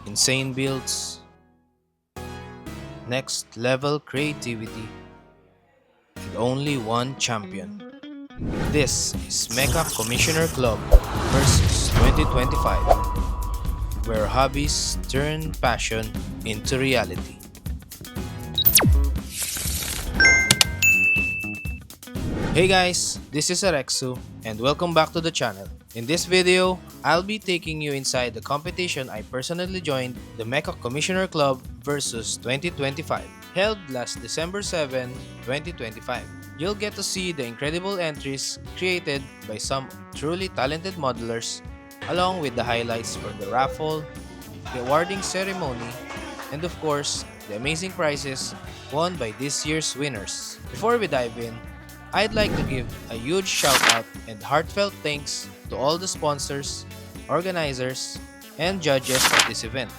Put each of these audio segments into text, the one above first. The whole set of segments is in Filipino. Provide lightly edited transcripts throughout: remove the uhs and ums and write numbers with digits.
insane builds, next level creativity, and only one champion. This is Mecha Commissioner Club versus 2025, where hobbies turn passion into reality. Hey guys, this is Arexu and welcome back to the channel. In this video, I'll be taking you inside the competition I personally joined, the Mecha Commissioner Club versus 2025, held last December 7, 2025. You'll get to see the incredible entries created by some truly talented modelers, along with the highlights for the raffle, the awarding ceremony, and of course, the amazing prizes won by this year's winners. Before we dive in, I'd like to give a huge shout out and heartfelt thanks to all the sponsors, organizers, and judges of this event.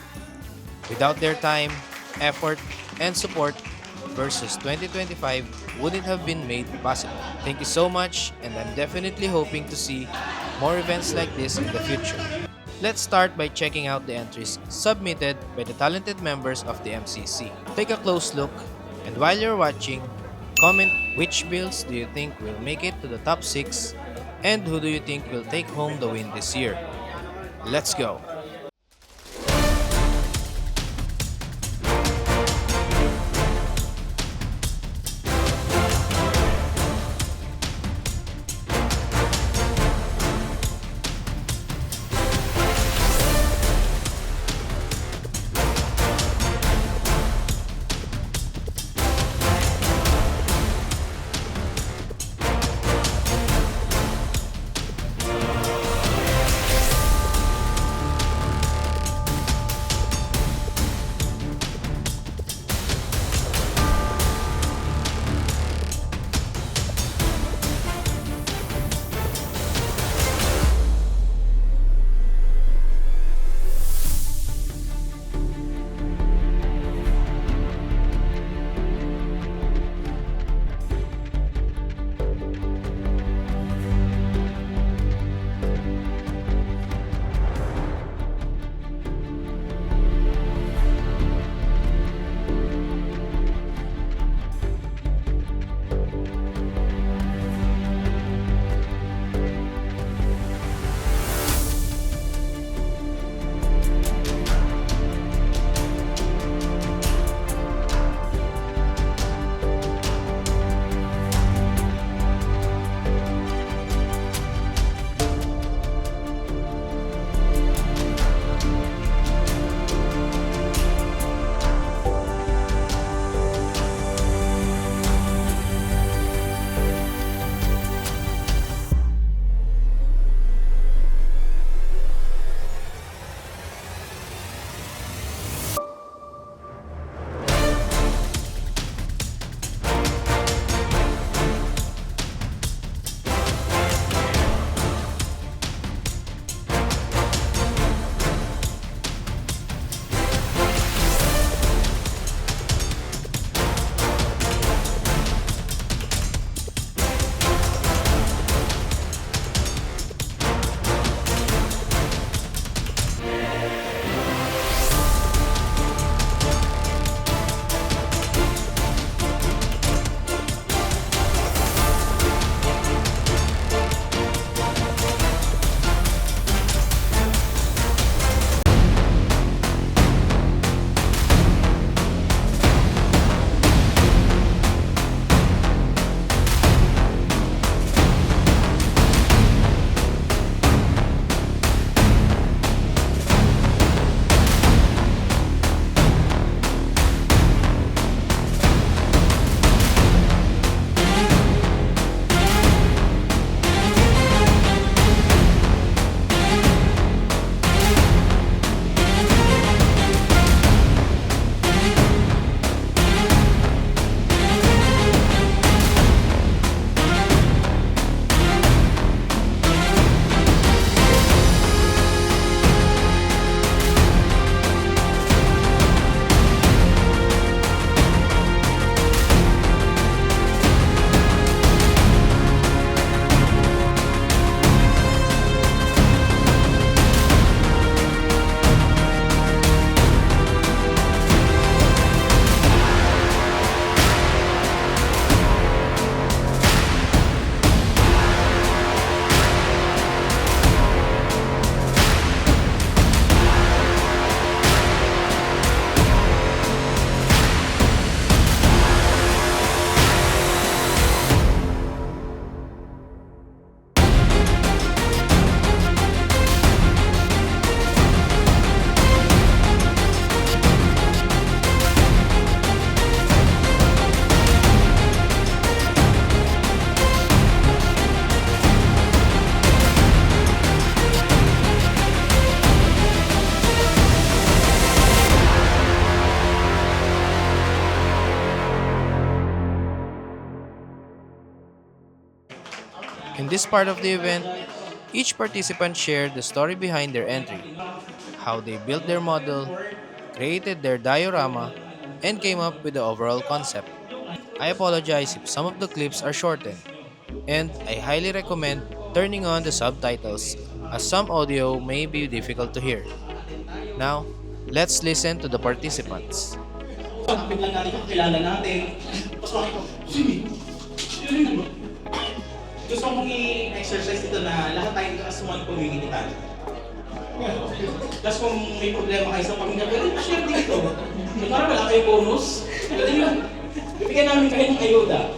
Without their time, effort, and support, versus 2025 wouldn't have been made possible. Thank you so much, and I'm definitely hoping to see more events like this in the future. Let's start by checking out the entries submitted by the talented members of the MCC. Take a close look, and while you're watching, comment which builds do you think will make it to the top 6 and who do you think will take home the win this year. Let's go! In this part of the event, each participant shared the story behind their entry, how they built their model, created their diorama, and came up with the overall concept. I apologize if some of the clips are shortened, and I highly recommend turning on the subtitles as some audio may be difficult to hear. Now, let's listen to the participants. Biglang natin kung kilala natin. Tapos makikita ko, sino? Sino? Gusto kong i-exercise dito na lahat tayo dito as one community tayo. Tapos kung may problema kayo sa pamilya, pwede pa-share dito. Para wala kayong bonus, pwede yun. Bibigyan namin kayo ng ayuda.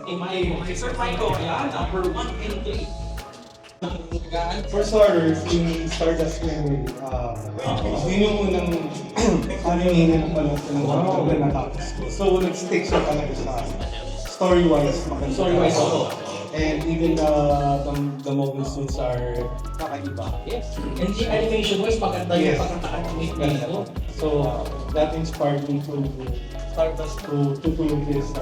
My Sir Michael, ayan, number 1 and 3. For starters, yung Stardust Memory, yun yung unang anime na napanood ko ng na natapos ko. So, nag-stick siya talaga sa story-wise, maganda. Story-wise, oo. And even the movie suits are kakaiba. Yes. And the animation-wise, maganda yung pagkaka-animate nito. So, that inspired me to Stardust to do this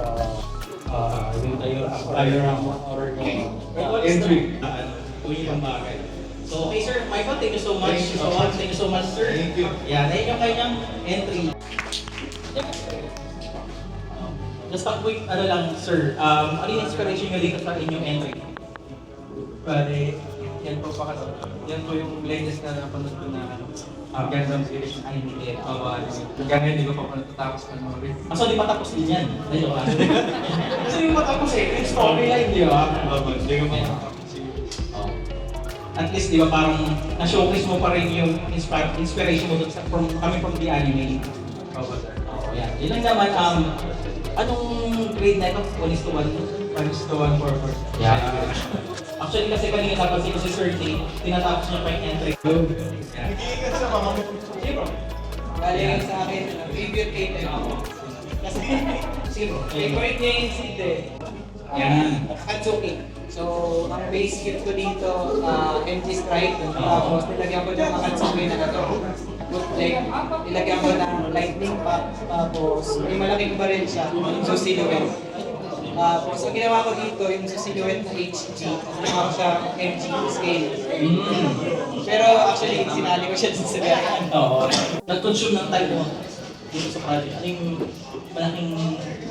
diorama or entry. Kung yung bagay. So, okay sir, Michael, thank you so much. Thank you so much, sir. Thank you. Yeah, dahil yung kanyang entry. Just a quick, sir, ano yung inspiration nyo dito sa inyong entry? Bale, yan po yan po yung latest na napanood ko na Gundam series na animated. Hanggang ngayon, hindi ko pa natatapos panoorin. So, di pa tapos din yan. Ayun ka. Kasi yung matapos yung storyline, di ba? Hindi ko pa natatapos. At least, di ba, parang na-showcase mo pa rin yung inspiration mo coming from the anime. Sir. Oo, yan. Yun lang naman, anong grade na ito? 1:1? 1:1 for Yeah. Actually, kasi kanina napansin ko si Sir T, tinatapos niya pa yung entry. Zero. Galing sa akin, favorite item ako. Kasi, zero. Favorite niya yung Side. Yan. Akatsuki. So, ang base kit ko dito, MG Strike. Tapos, nilagyan ko ng Akatsuki na ito. Bootleg. Nilagyan ko ng lightning pack. Tapos, may malaking baril siya. So, silhouette. Tapos, ang ginawa ko dito, yung sa silhouette na HG. Ginawa ko siya MG scale. Pero actually, sinali ko siya dun sa gaya. Oo. Nag-consume ng time mo dito sa project. Ano yung malaking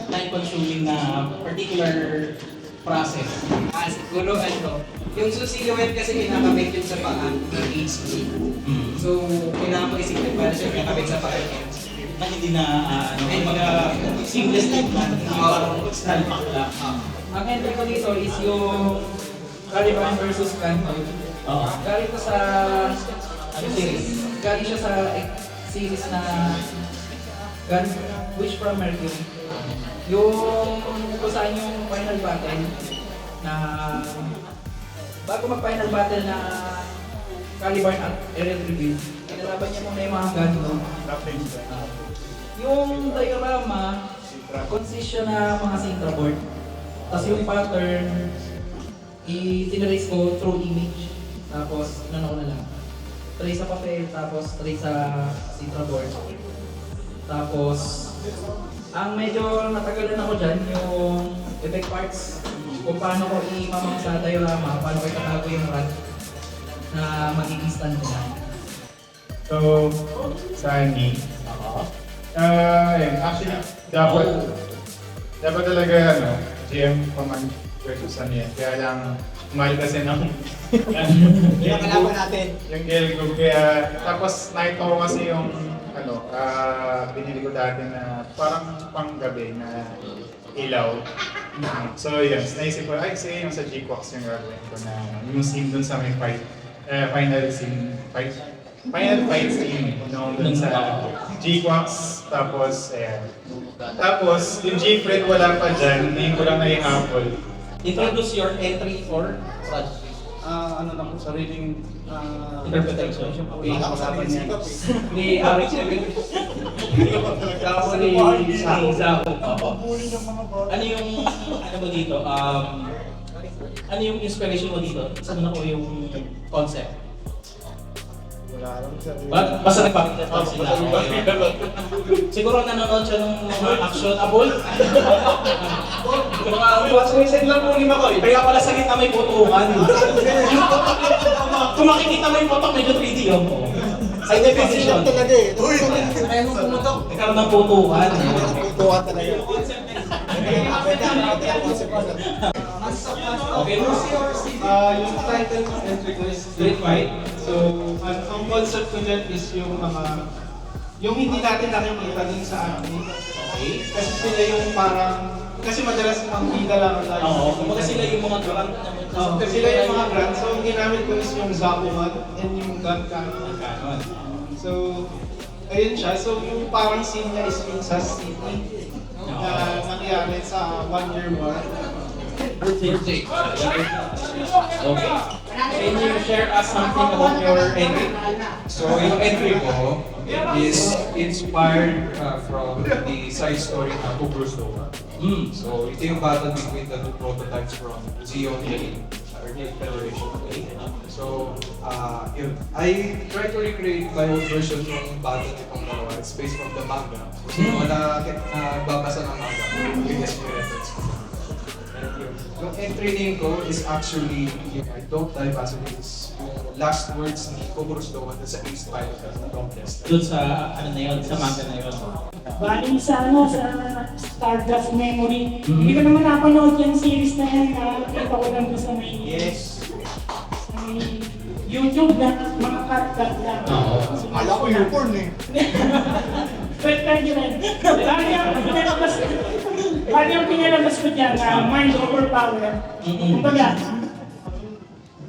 time-consuming na particular process? Siguro yung silhouette kasi kinakabit yun sa paa ng HG. So, kailangan ko isipin para siya kinakabit sa paa ng HG. Na hindi na, mga seamless type na, hindi parang stand-pack lang. Ang entry ko dito is yung Caliban versus Canton. Oo. Galing ko sa Ano series? galing siya sa series na Gun Wish from Mercury. Yung kung saan yung final battle na bago mag-final battle na Caliban at Aerial Reveal, kinalaban niya muna yung mga gun doon. Yung diorama, consist siya na mga Sintra board. Tapos yung pattern, i-trace ko through image. Tapos, ko na lang. Trace sa papel, tapos trace sa Sintra board. Tapos, ang medyo natagalan ako dyan, yung effect parts. Kung paano ko imamang sa diorama, paano ko itatago yung rod na magiging stand nila. So, sa amin, actually, dapat talaga, GM command versus ano yan. Kaya lang, umali kasi ng Yung kalaban natin. yung Gelgo. Kaya, tapos nakita ko kasi yung, binili ko dati na parang panggabi na ilaw. So, yun. Naisip ko, sige yung sa G-Quax yung gagawin ko na yung scene dun sa may fight. Final scene, final fight scene dun sa G-Quax. Tapos, ayan. Tapos, yung G-Fred wala pa dyan, hindi ko lang na-i-apple. Introduce your entry for project. Ano na po, sariling Interpretation. Nakakasabi niya. Ni Alex Tapos ni Zako. Ano yung, ano mo dito? Ano yung inspiration mo dito? Saan na ko yung concept? Wala lang siya. Basta nagpakita pa sila. Siguro nanonood siya ng mga actionable. Suicide lang po lima ko. Kaya pala sa gitna may putukan. Kung makikita mo yung putok, medyo 3D lang po. Side definition. talaga eh. Nagkaroon ng putukan. Tuwa talaga. Okay, Yung title ng entry ko is Great Fight. So, ang concept ko dyan is yung yung hindi natin nakikita din sa anime. okay. Kasi sila yung parang, kasi madalas ang bida lang tayo. Oo, kumbaga sila yung mga grunt Kasi sila yung mga grants. So, ang ginamit ko is yung Zakuman and yung gun cannon. Ganon. So, ayun siya. So, yung parang scene niya is yung sa city na nangyari sa 1 year war. Okay. Can you share us something about your entry? So yung entry ko is inspired from the side story ng Kubrus Doma. So ito yung battle between the two prototypes from Zion and Earth Federation. So yun. I try to recreate my own version ng battle nitong dalawa. It's based from the manga. So wala nagbabasa ng manga. Biggest reference ko. Yung entry name ko is actually yung I Don't Die Basilisk. Yung last words ni Kubrus Doma sa Ace Pilot na Don't Test. Doon sa, ano na yun, sa manga na yun. Baling sa Stardust Memory. Hindi ko naman napanood yung series na yan. Nakita ko lang doon sa may, sa may YouTube na mga cut lang. Akala ko yung porn eh. Pwede rin. Bali yung pinalabas ko dyan na mind over power. Kumbaga,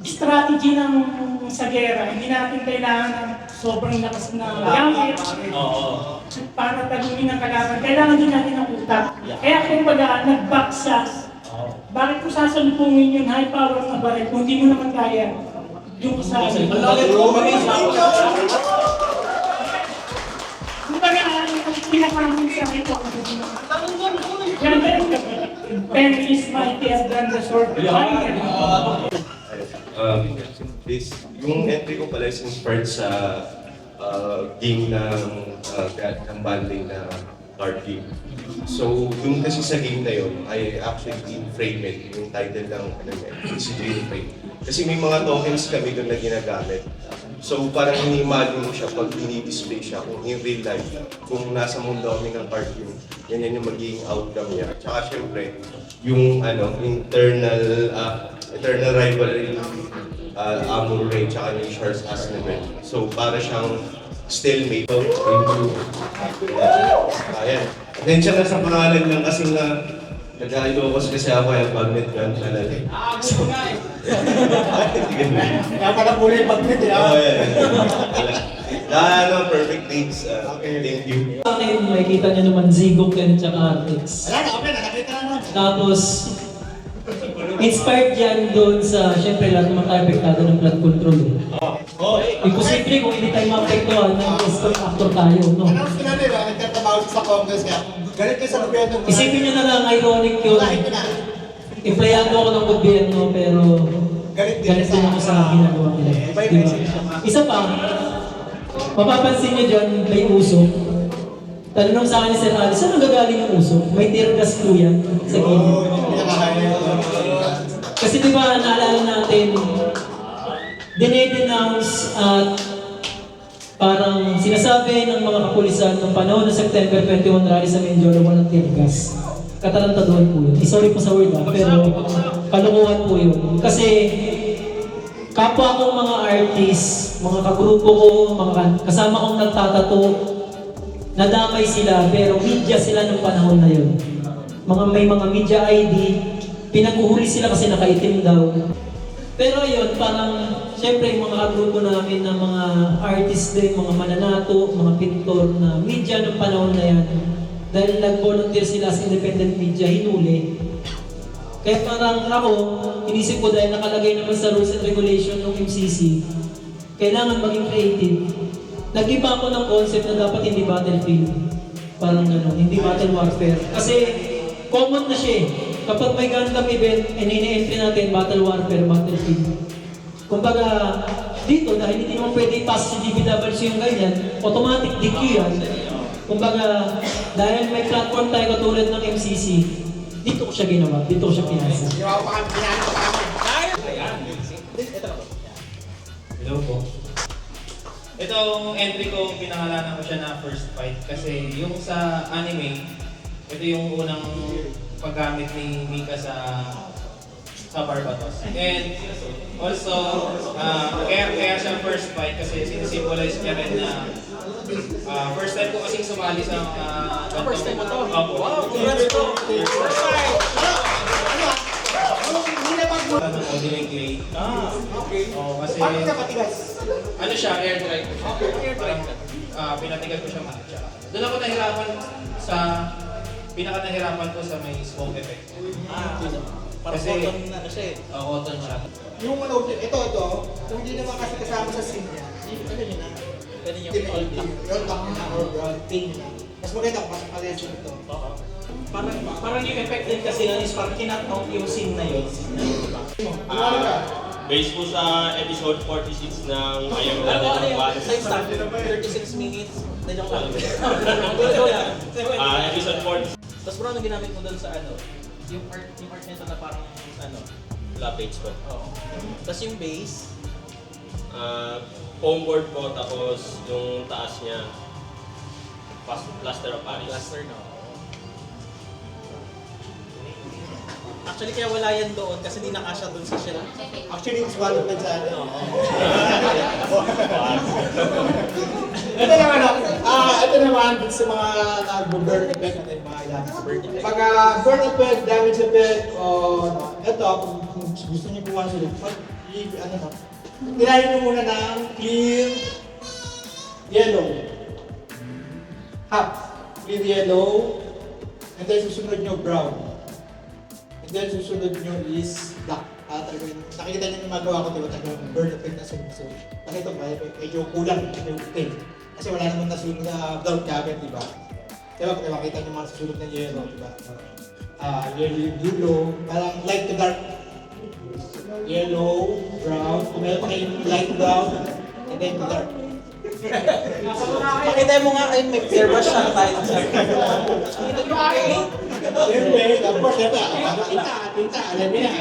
strategy ng sa gera, hindi natin kailangan ng sobrang lakas na gamit para tagunin ang kalaban. Kailangan din natin ng utak. Kaya kumbaga, nag-back sa bakit ko sasalubungin yung high power na baril kung hindi mo naman kaya yung sa kumbaga, pinakaraming sa ito. Pen is mightier than the sword. Yung entry ko pala is inspired sa game ng banding na card game. So, yung kasi sa game na yun, I actually in-frame it, yung title ng si Dream Frame. Kasi may mga tokens kami doon na ginagamit. So, parang ini-imagine mo siya pag ini-display siya kung in real life, kung nasa mundo kami ng card game, yan yung magiging outcome niya. Tsaka syempre, yung eternal rivalry, Amur Ray, tsaka yung Shards as level. So, para siyang stalemate. So, ayan. Then siya sa pangalan lang kasi na nag-ailokos kasi ako yung magnet gun talaga. So, Kaya pala pula yung pag-net eh. oh, yeah. Perfect names. Thank you. Sa akin, makikita niyo naman Zigoken at Artix. Wala na, okay na, nakita na naman. Tapos, inspired yan doon sa, syempre lahat naman tayo apektado ng blood control. Imposible kung hindi tayo maapektuhan ng gusto ng actor tayo, no? Anong sila nila, nagtatrabaho sa Congress kaya galit kayo sa gobyerno. Isipin nyo na lang, ironic yun. Kahit ko na. Empleyado ako ng gobyerno, pero Galit din galit din ako sa ginagawa nila. Diba? Isa pa, mapapansin nyo dyan, may usok. Tanong sa akin ni Sir Ali, saan nagagaling yung usok? May tear gas po yan sa gilid. Kasi di ba naalala natin, dinedenounce at parang sinasabi ng mga kapulisan ng panahon ng September 21 rally sa Mindoro, walang tear gas. Katarantaduhan po yun. Sorry po sa word pero kalukuhan po yun. Kasi kapwa kong mga artist, mga kagrupo ko, mga kasama kong nagtatato, nadamay sila pero media sila ng panahon na yun. May mga media ID, pinaguhuli sila kasi nakaitim daw. Pero yun, parang siyempre yung mga kagrupo namin na mga artist din, mga mananato, mga pintor na media ng panahon na yan, dahil nag-volunteer sila sa independent media, hinuli. Kaya parang ako, inisip ko dahil nakalagay naman sa rules and regulation ng MCC, kailangan maging creative. Nag-iba ako ng concept na dapat hindi battlefield. Parang gano'n, hindi battle warfare. Kasi common na siya eh. Kapag may Gundam event, ini-entry natin battle warfare, battlefield. Kumbaga, dito dahil hindi naman pwede pass si DPWC yung ganyan, automatic DQ yan. Kumbaga, dahil may platform tayo katulad ng MCC, Dito ko siya ginawa, dito ko siya pinasa. Hello po. Itong entry ko, pinangalanan ko siya na first fight kasi yung sa anime, ito yung unang paggamit ni Mika sa Barbatos. And also, kaya siya first fight kasi sinisimbolize niya rin na first time ko kasing sumali sa first time mo to? Opo. Wow, congrats po! First time! Modeling clay. Okay. Oo, kasi Paano ka patigas? ano siya, air dry ko siya. Parang pinatigas ko siya matcha. Doon ako nahirapan sa pinaka-nahirapan ko sa may smoke effect. Parang Kasi- cotton na siya eh. Cotton siya. Yung ano, ito, kung hindi naman kasi kasama sa scene niya, Ano yun na? Ganun yung hindi all black. yung black na or brown paint niya. Mas maganda kung mas parehas yung ito. Parang yung effect din kasi nun is parang kinat-out yung scene na yun. Diba? Based po sa episode 46 ng I Am Ano Legend yung of time stamp? 36 minutes. Nandiyan lang. Ito lang. Episode 46 Tapos bro, ano ginamit mo doon sa ano? Yung art nito na parang ano? la page ko. Oo. Tapos yung base, Foam board po, tapos yung taas niya plaster of Paris. plaster no. Actually kaya wala yan doon kasi di nakasya doon sa shelf. Actually, it's one of the sa ano. Ito naman dun sa mga nag-burn effect natin, mga ilan. Pag burn effect, damage effect, ito, kung gusto niyo kuha sila, ano na, nilayin niyo muna ng clear yellow. Half. Clear yellow. And then susunod niyo brown. And then susunod nyo is black. Nakikita nyo yung magawa ko, diba? Talagang burn effect na sunog. So, nakita ko, medyo kulang yung pink. Kasi wala naman nasunog na brown gamit, diba? Diba, makita nyo mga susunod na yellow, diba? Yellow, parang light to dark. Yellow, brown, kung meron pa kayong light brown, and then to dark. Pakita mo nga ay may airbrush siya tayo sa. Siyempre, tapos, siyempre, tinta, alam niyo na.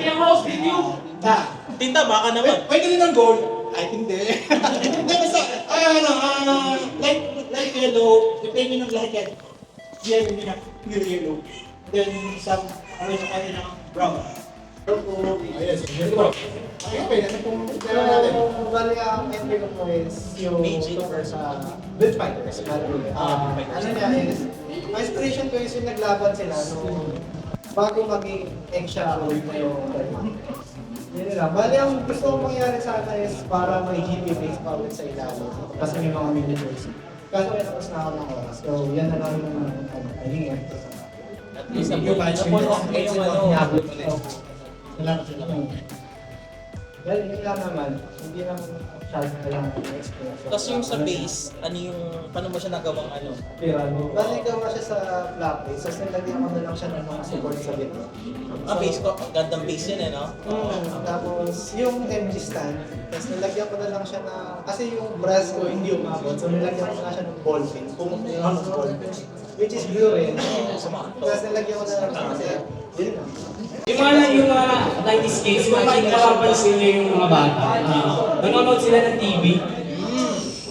Tinta. Tinta baka naman. Pwede rin ng gold. Ay, hindi. Hindi, basta, light yellow, depende ng light yan. Yellow nila, pure yellow. Then, some, sa kanila ng brown. Yes, bro. Okay, ano pong meron natin? Bali, ang entry ko po is yung tungkol sa Build Fighters. Ano niya is, ang inspiration ko is yung naglaban sila nung bago maging eggshell na yung yun lang. Bali, ang gusto kong mangyari sana is para may GP base power sa ilalim. Kasi may mga military. Kaso tapos na ako ng oras. So, yan na lang yung naging entry. At least na-pull off mo yung ano. Salamat sila. Well, yun lang naman. Hindi lang masyadong kailangan i-explore. Tapos yung sa base, ano yung, paano mo siya nagawang ano? Bali, gawa siya sa flat base. Tapos nilagyan ko na lang siya ng mga support sa bit. Base ko, gandang base yun eh, no? Tapos yung MG stand, tapos nilagyan ko na lang siya na, kasi yung brass ko hindi umabot, so nilagyan ko na siya ng ball pin, pumunta yung ball pin, which is blue rin. Tapos nilagyan ko na lang siya kasi, yun lang. Yung mga 90s kids, imagine nakapansin nyo yung mga bata. Nanonood sila ng TV.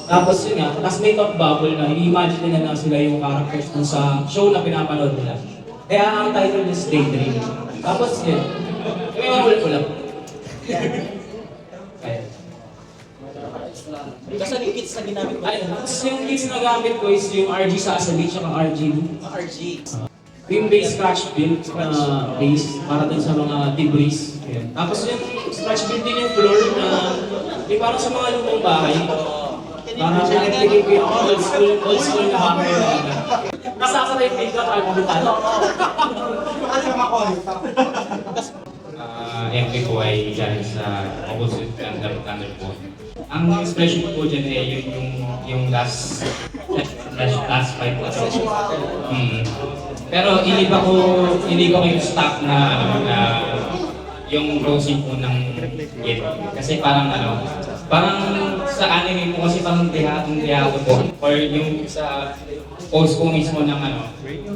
Tapos yun nga, tapos may top bubble na, i-imagine nila na sila yung characters dun sa show na pinapanood nila. Kaya ang title is Daydream. Tapos yun, may mga ko lang. Kasi yung kits na ginamit mo. Ay, tapos yung kits na gamit ko is yung RG Sasabi at RG. RG. Yung base scratch build na base para dun sa mga debris. Ayan. Tapos yung scratch build din yung floor na yung parang sa mga lumang bahay. Para pinagtigil ko yung old school na hammer na agad. Nasasara yung makeup at butal. Ano yung mga call? MP ko ay galing sa opposite Thunder po. Ang expression ko dyan eh yung last fight ko. Pero hindi ko yung stock na yung closing po ng game. Kasi parang Parang sa anime mo kasi parang deha ko po. Or yung sa post ko mismo ng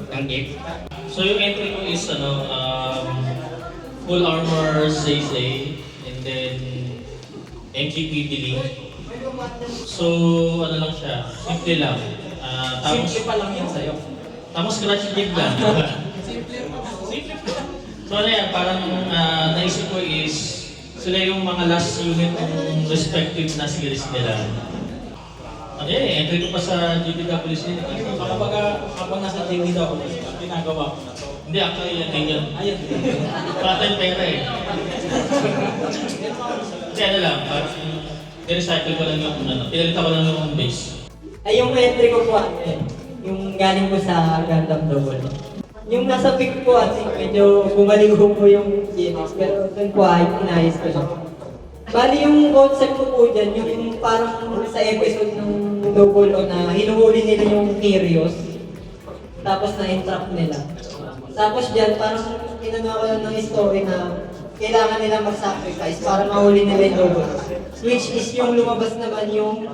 ng game. So yung entry ko is full armor Zay and then MGP Billy. So ano lang siya, simple lang. Simple pa lang yan sa'yo. Tapos scratch game lang. Simple. So ano yan, parang naisip ko is sila yung mga last unit ng respective na series nila. Entry ko pa sa GBWC. Kapag nasa GBWC, ginagawa ko na to. Hindi, actually yan din yan. Ayan din. Patent pera eh. Kasi ano lang, i-recycle ko lang yung pinalita ko lang yung base. Ay, yung entry ko po yung galing po sa Gundam Double. Yung nasa pick po medyo bumaligo po yung GMX, pero doon po inayos ko lang. Bali yung concept ko po dyan, yung parang sa episode ng Double O na hinuhuli nila yung Kyrios, tapos na-entrap nila. Tapos dyan, parang inano ko lang ng story na kailangan nila mag-sacrifice para mahuli nila yung Double O. Which is yung lumabas naman yung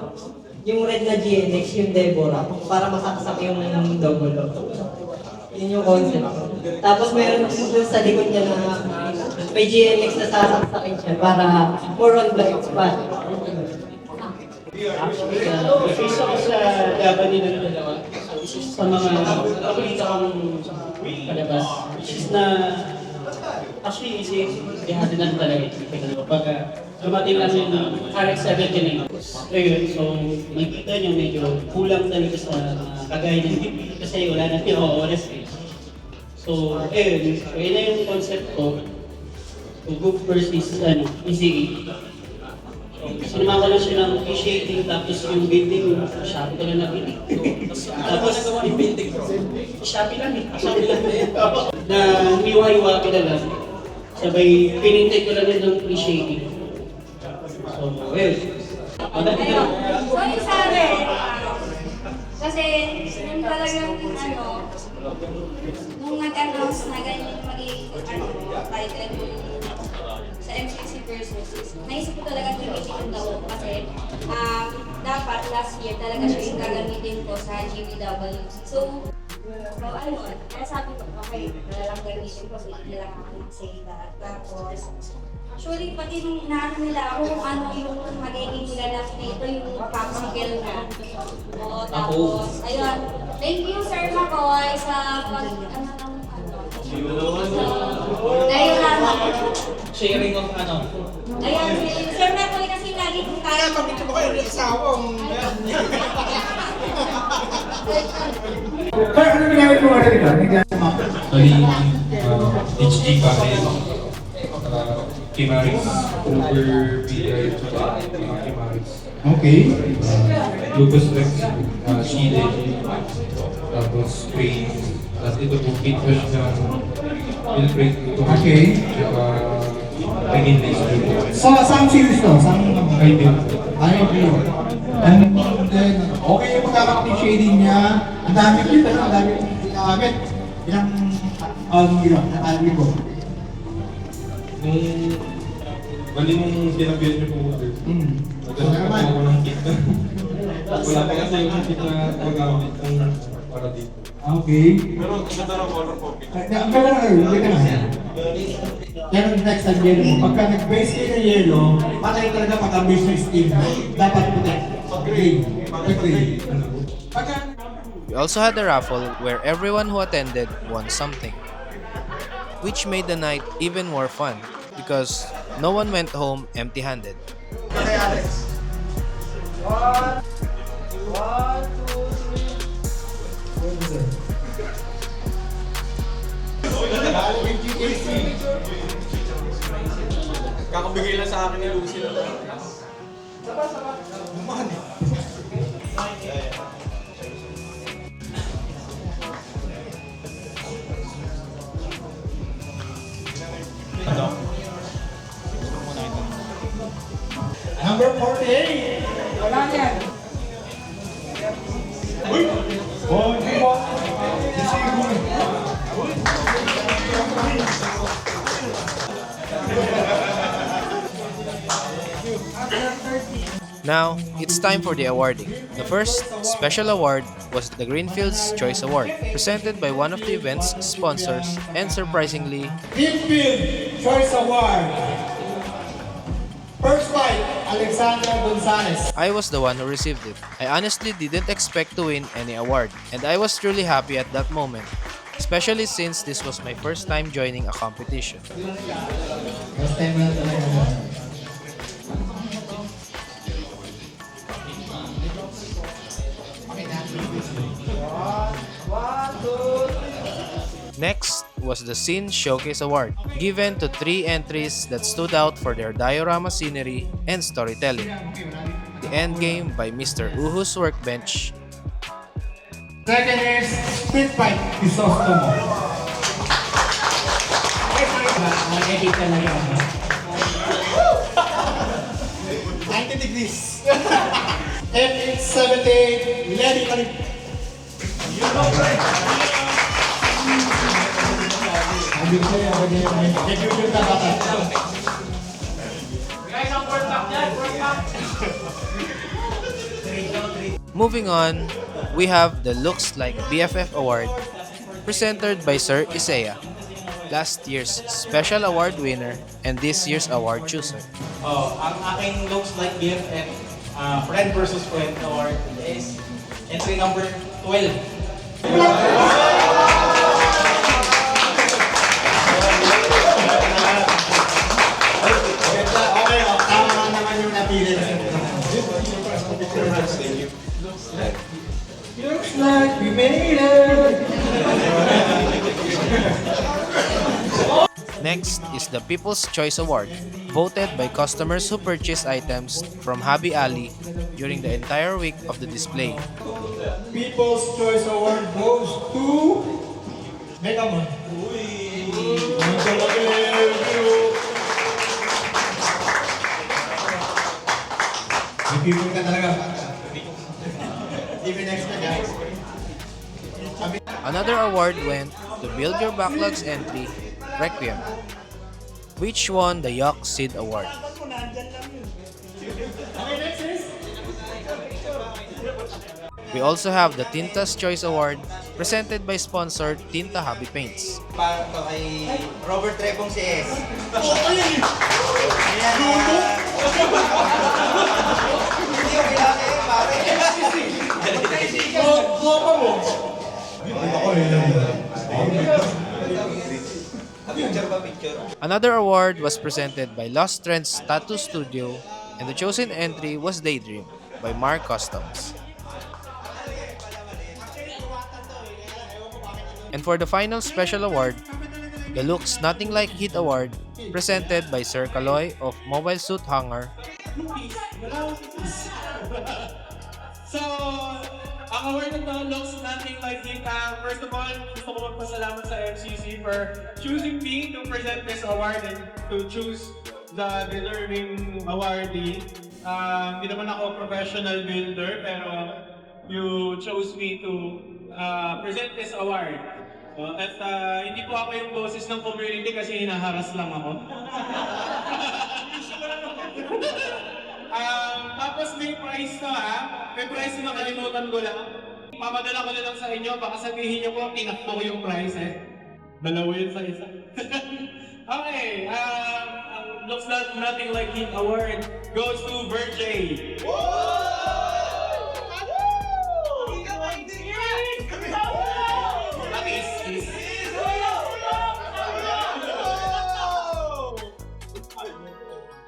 red na GNX, yung Deborah, para masaksak yung Double O. Yun yung concept. Tapos meron dun sa likod niya na may GMX na sasaksakin siya para more on black spot. Isa ko sa laban nila dalawa sa mga paborito kong palabas. Which is na actually natin na talaga pag dumating lang yung RX-79. Ayun, so makikita nyo medyo kulang talaga sa kagaya ng BP kasi wala na oras eh. So, ayun, yun na yung concept ko. To go first is easy. Sinama ko lang siya ng appreciating, tapos yung building, Shopee ko lang nabili. Tapos yung building, Shopee lang eh. Na hiwa-hiwa ko na lang. Sabay, pinintay ko lang yun ng appreciating. So, well. Sorry sa akin. Kasi, yung talagang nung nag-announce na ganyan yung magiging title sa MCC versus, naisip ko talaga gamitin yung daw kasi dapat last year talaga siya yung gagamitin ko sa GBW. So ayun, kaya sabi ko, okay, nalang gamitin ko, so hindi lang ako mag-say that. Tapos, actually, pati nung inaano nila ako kung ano yung magiging ganap na ito, yung popsicle na. O, tapos, ayun, thank you Sir Makoy sa ngayon naman. Sharing of Ayan, si Sir Makoy kasi lagi kong kaya. Pagkita mo kayo ng asawa Kaya ano ginamit mo ano dito? Bali, HG packet, Kimarix, Uber, BI, Kimarix. Okay. Lucas Rex, Shield, tapos Crane, tapos ito po, Pitwash ng Milkrate. Okay. Begin laser. So, saan series to? Saan IBM. IBM. And then, okay yung pagkakapit shading niya. Ang dami ko ang dami kong pagkakamit. Ilang nakalimutan ko. Bali nung sinabihan niyo po order. Nagkakaroon po ako ng kit. Wala pa kasi yung kit na magamit kung para dito. Okay. Pero ganda ng color po. Ang ganda na kayo, hindi ka na. Yan ang next ang yellow mo. Pagka nag-base kayo ng yellow, patay talaga pagka-base ng steam. Dapat puti. Green. Green. We also had a raffle where everyone who attended won something, which made the night even more fun because no one went home empty-handed. Okay, Alex. One, two, three. Kakabigay lang sa akin ni Lucy na lang. Number 48. Wala yan. Uy! Oh, hindi mo. Now, it's time for the awarding. The first special award was the Greenfields Choice Award, presented by one of the event's sponsors, and surprisingly, Greenfield Choice Award. First fight, Alexander Gonzalez. I was the one who received it. I honestly didn't expect to win any award, and I was truly happy at that moment, especially since this was my first time joining a competition. First time na talaga. Next was the Scene Showcase Award, given to 3 entries that stood out for their diorama scenery and storytelling. The Endgame by Mr. Uhu's Workbench, Second is Spit Fight, Crisostomo. Mag-edit talaga. 90 degrees. FX78, Lenny Marie. Moving on, we have the Looks Like BFF Award, presented by Sir Isaiah, last year's special award winner and this year's award chooser. Ang aking looks like BFF Friend versus Friend Award is entry number 12. Okay, tama naman yung napili. Looks like we made it. Next is the People's Choice Award, voted by customers who purchase items from Hobby Alley during the entire week of the display. People's Choice Award goes to Megamon. May people ka talaga. Even next na guys. Another award went to Build Your Backlogs entry, Requiem, which won the Yok Seed Award. We also have the Tinta's Choice Award, presented by sponsor Tinta Hobby Paints. Para to kay Robert Rebong CS. Hindi ko kailangan eh, pare. Picture ba picture? Another award was presented by Lost Trends Tattoo Studio, and the chosen entry was Daydream by Mark Customs. And for the final special award, the Looks Nothing Like Heat Award, presented by Sir Kaloy of Mobile Suit Hanger. So, ang award na to looks nothing like it. First of all, gusto ko magpasalamat sa MCC for choosing me to present this award and to choose the deserving awardee. Hindi naman ako professional builder, pero you chose me to present this award. At hindi po ako yung boses ng community kasi hinaharas lang ako. Tapos may prize to may prize na nakalimutan ko lang. Papadala ko na lang sa inyo, baka sabihin nyo po, tinakbo ko yung prize Dalawa yun sa isa. Okay, ang Looks Nothing Like Heat Award goes to Virgay.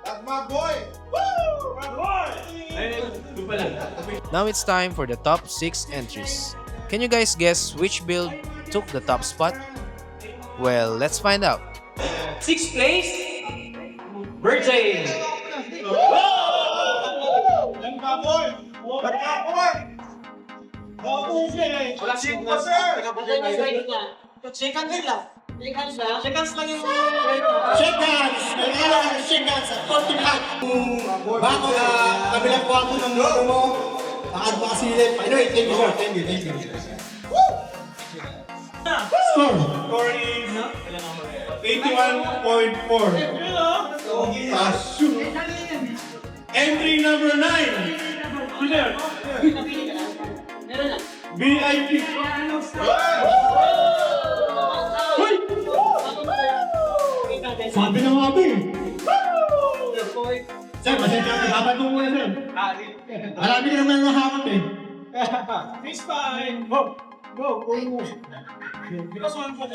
That's my boy! Now it's time for the top 6 entries. Can you guys guess which build took the top spot? Well, let's find out. 6th place, Virgin. Second lang. Shake hands lang yung... Shake hands! Shake hands! Konting hug! Bako na kabilang kwarto ng lolo mo, nakadbakasilip. Anyway, thank you sir. Thank you. Score! Score is 81.4. Entry number 9. VIP. Hoy! Sabi ng mga bin. Sir, pasensya ka. Dapat mo muna, sir. Marami ka naman nahamot eh. This time. Go. Go. Go. Because one po.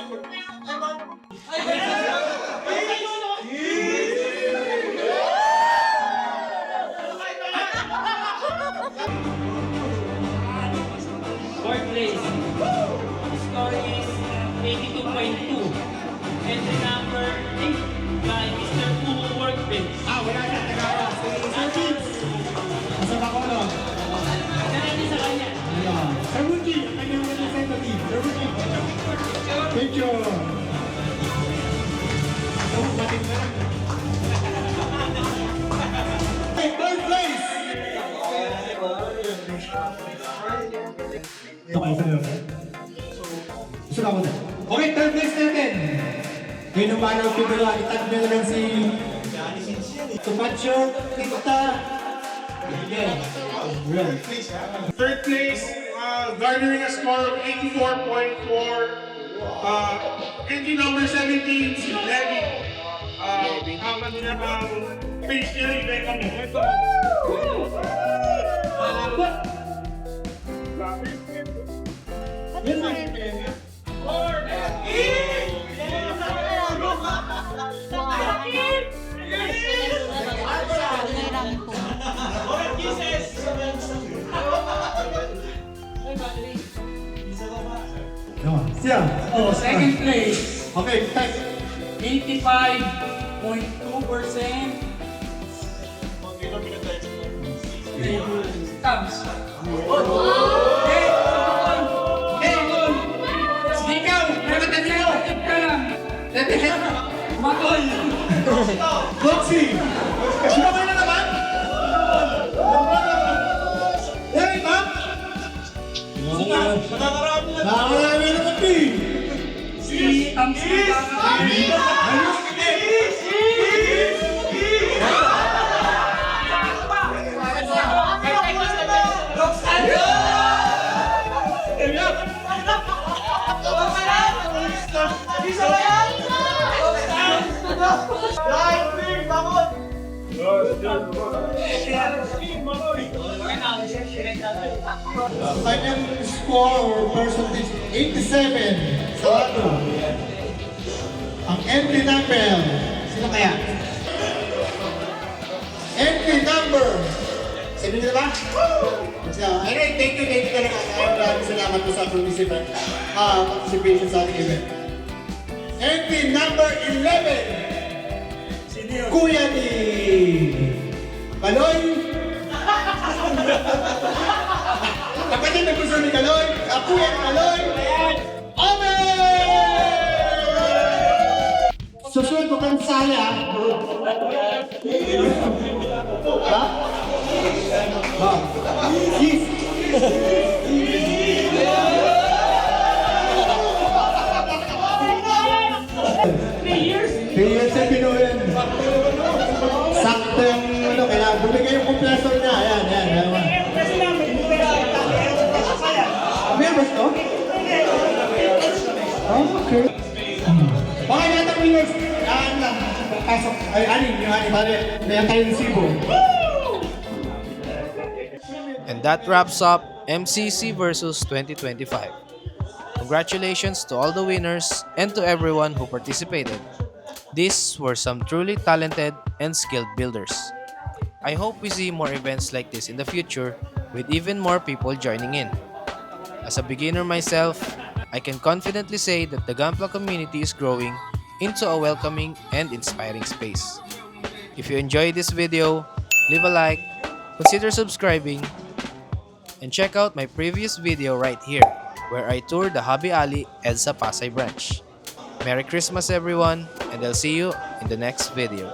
Fourth place. Score is 82.2. Entry number 8 by Mr. Kumo Workbench. Wala na. Tagawa. Sir Chips. Masama ko no? Natin sa kanya. Sir Ruki. Ang kanyang representative. Sir Ruki. Picture. Matin na. Third place. Okay, third place natin. Ngayon naman ang figura, itag nyo na lang si Tupacho, Kita. Third place, garnering a score of 84.4. Entry number 17, si Levi. Ang kanilang face niya rin ay kami. Oh, second place. Okay, thanks. 85.2%. Comes. Ikaw! Nakatagin ka lang! Matol! Roxy! Sino kayo na naman? Hey, ma'am! Nakakarami na naman, P! Si Tamsi! Kanyang score or percentage 87 sa lato. Ang entry number, sino kaya? Entry number, sino nila ba? Anyway, thank you talaga. Maraming salamat po sa participation sa ating event. Entry number 11, Kuya ni Kaloy. Kapatid na gusto ni Kaloy, Kuya ni Kaloy. Susunod ko kang saya. Ha? Ha? Yes. 3 years na pinuhin. Sakto yung ano, kailangan bumigay yung compressor niya. Ayan, ayan, ayan. Members to? Okay. Baka yata winners. Yan lang. Pasok. Ay, anin, yung anin. Bale, may tayo ng Cebu. And that wraps up MCC versus 2025. Congratulations to all the winners and to everyone who participated. These were some truly talented and skilled builders. I hope we see more events like this in the future with even more people joining in. As a beginner myself, I can confidently say that the Gunpla community is growing into a welcoming and inspiring space. If you enjoyed this video, leave a like, consider subscribing, and check out my previous video right here where I toured the Hobby Alley EDSA Pasay branch. Merry Christmas everyone, and I'll see you in the next video.